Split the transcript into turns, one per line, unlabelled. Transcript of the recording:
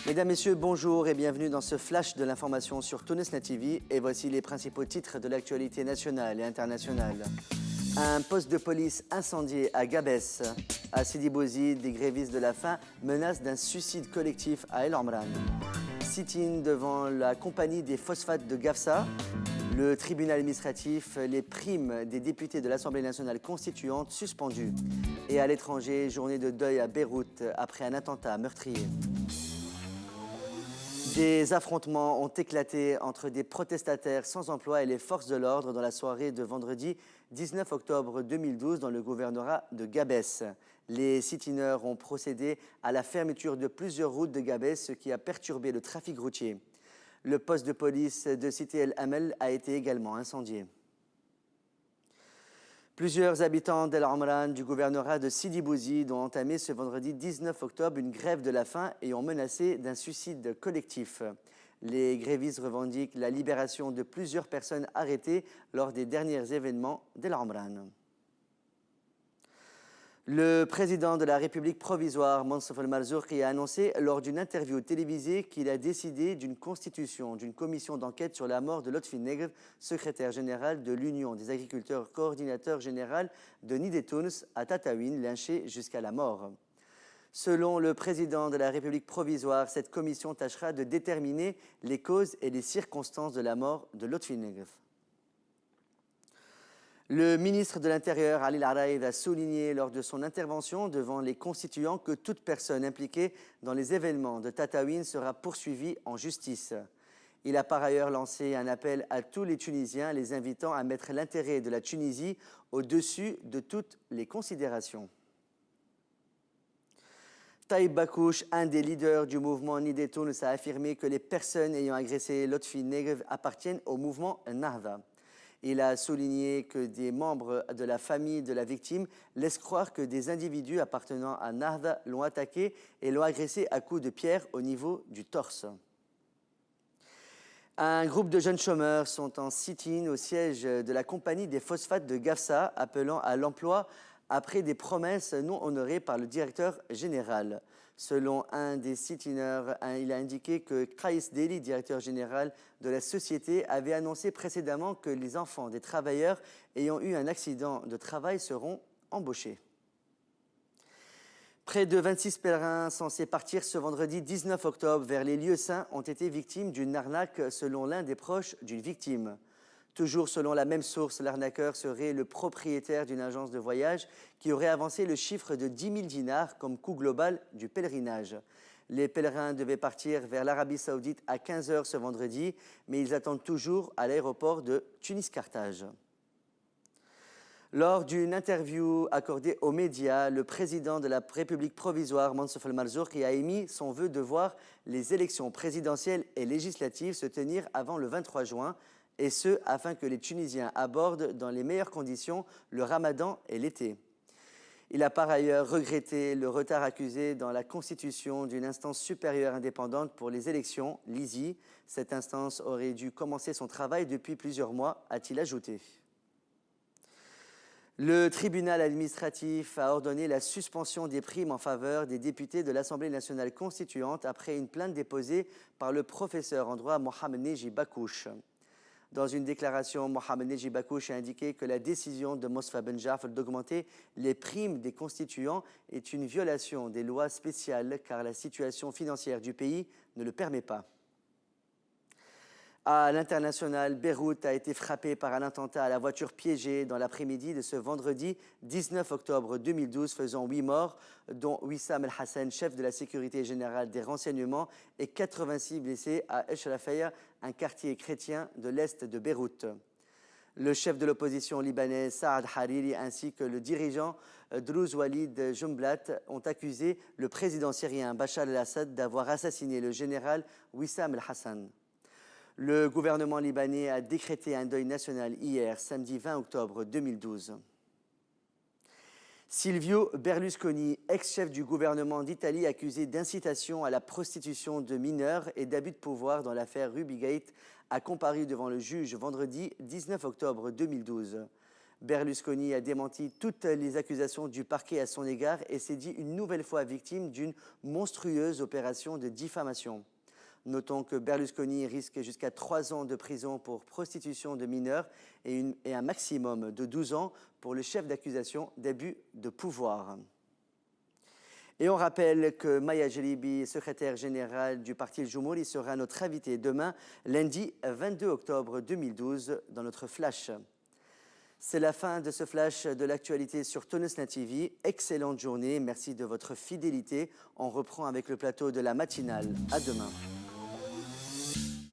Mesdames, Messieurs, bonjour et bienvenue dans ce flash de l'information sur Tunisnet TV. Et voici les principaux titres de l'actualité nationale et internationale. Un poste de police incendié à Gabès. À Sidi Bouzid, des grévistes de la faim menacent d'un suicide collectif à El Omran. Sit-in devant la compagnie des phosphates de Gafsa. Le tribunal administratif, les primes des députés de l'Assemblée nationale constituante suspendues. Et à l'étranger, journée de deuil à Beyrouth après un attentat meurtrier. Des affrontements ont éclaté entre des protestataires sans emploi et les forces de l'ordre dans la soirée de vendredi 19 octobre 2012 dans le gouvernorat de Gabès. Les sit-ineurs ont procédé à la fermeture de plusieurs routes de Gabès, ce qui a perturbé le trafic routier. Le poste de police de Cité El Hamel a été également incendié. Plusieurs habitants d'El Omran du gouvernorat de Sidi Bouzid ont entamé ce vendredi 19 octobre une grève de la faim et ont menacé d'un suicide collectif. Les grévistes revendiquent la libération de plusieurs personnes arrêtées lors des derniers événements d'El Omran. Le président de la République provisoire, Mansour El-Marzouki, a annoncé lors d'une interview télévisée qu'il a décidé d'une constitution d'une commission d'enquête sur la mort de Lotfi Negr, secrétaire général de l'Union des agriculteurs, coordinateur général de Nidé Tounes à Tataouine, lynché jusqu'à la mort. Selon le président de la République provisoire, cette commission tâchera de déterminer les causes et les circonstances de la mort de Lotfi Negr. Le ministre de l'Intérieur, Ali El-Araïd, a souligné lors de son intervention devant les constituants que toute personne impliquée dans les événements de Tataouine sera poursuivie en justice. Il a par ailleurs lancé un appel à tous les Tunisiens, les invitant à mettre l'intérêt de la Tunisie au-dessus de toutes les considérations. Taïb Bakouche, un des leaders du mouvement Nidé Tounes, a affirmé que les personnes ayant agressé Lotfi Negr appartiennent au mouvement Nahda. Il a souligné que des membres de la famille de la victime laissent croire que des individus appartenant à Nahda l'ont attaqué et l'ont agressé à coups de pierre au niveau du torse. Un groupe de jeunes chômeurs sont en sit-in au siège de la compagnie des phosphates de Gafsa, appelant à l'emploi après des promesses non honorées par le directeur général. Selon un des sit-ineurs, il a indiqué que Khaïs Deli, directeur général de la société, avait annoncé précédemment que les enfants des travailleurs ayant eu un accident de travail seront embauchés. Près de 26 pèlerins censés partir ce vendredi 19 octobre vers les lieux saints ont été victimes d'une arnaque selon l'un des proches d'une victime. Toujours selon la même source, l'arnaqueur serait le propriétaire d'une agence de voyage qui aurait avancé le chiffre de 10 000 dinars comme coût global du pèlerinage. Les pèlerins devaient partir vers l'Arabie Saoudite à 15 h ce vendredi, mais ils attendent toujours à l'aéroport de Tunis-Carthage. Lors d'une interview accordée aux médias, le président de la République provisoire, Mansour El-Marzouki, a émis son vœu de voir les élections présidentielles et législatives se tenir avant le 23 juin, et ce, afin que les Tunisiens abordent dans les meilleures conditions le ramadan et l'été. Il a par ailleurs regretté le retard accusé dans la constitution d'une instance supérieure indépendante pour les élections, l'ISI. Cette instance aurait dû commencer son travail depuis plusieurs mois, a-t-il ajouté. Le tribunal administratif a ordonné la suspension des primes en faveur des députés de l'Assemblée nationale constituante après une plainte déposée par le professeur en droit Mohamed Neji Bakouche. Dans une déclaration, Mohamed Neji Bakouche a indiqué que la décision de Mosfa Ben Jafr d'augmenter les primes des constituants est une violation des lois spéciales car la situation financière du pays ne le permet pas. À l'international, Beyrouth a été frappée par un attentat à la voiture piégée dans l'après-midi de ce vendredi 19 octobre 2012, faisant 8 morts, dont Wissam El-Hassan, chef de la sécurité générale des renseignements, et 86 blessés à Echrafaya, un quartier chrétien de l'est de Beyrouth. Le chef de l'opposition libanaise, Saad Hariri, ainsi que le dirigeant Druze Walid Jumblat ont accusé le président syrien Bachar el-Assad d'avoir assassiné le général Wissam El-Hassan. Le gouvernement libanais a décrété un deuil national hier, samedi 20 octobre 2012. Silvio Berlusconi, ex-chef du gouvernement d'Italie accusé d'incitation à la prostitution de mineurs et d'abus de pouvoir dans l'affaire Rubygate, a comparu devant le juge vendredi 19 octobre 2012. Berlusconi a démenti toutes les accusations du parquet à son égard et s'est dit une nouvelle fois victime d'une monstrueuse opération de diffamation. Notons que Berlusconi risque jusqu'à 3 ans de prison pour prostitution de mineurs et un maximum de 12 ans pour le chef d'accusation d'abus de pouvoir. Et on rappelle que Maya Jelibi, secrétaire générale du parti El Joumouri, sera notre invitée demain, lundi 22 octobre 2012, dans notre Flash. C'est la fin de ce Flash de l'actualité sur Tonosna TV. Excellente journée, merci de votre fidélité. On reprend avec le plateau de la matinale. À demain.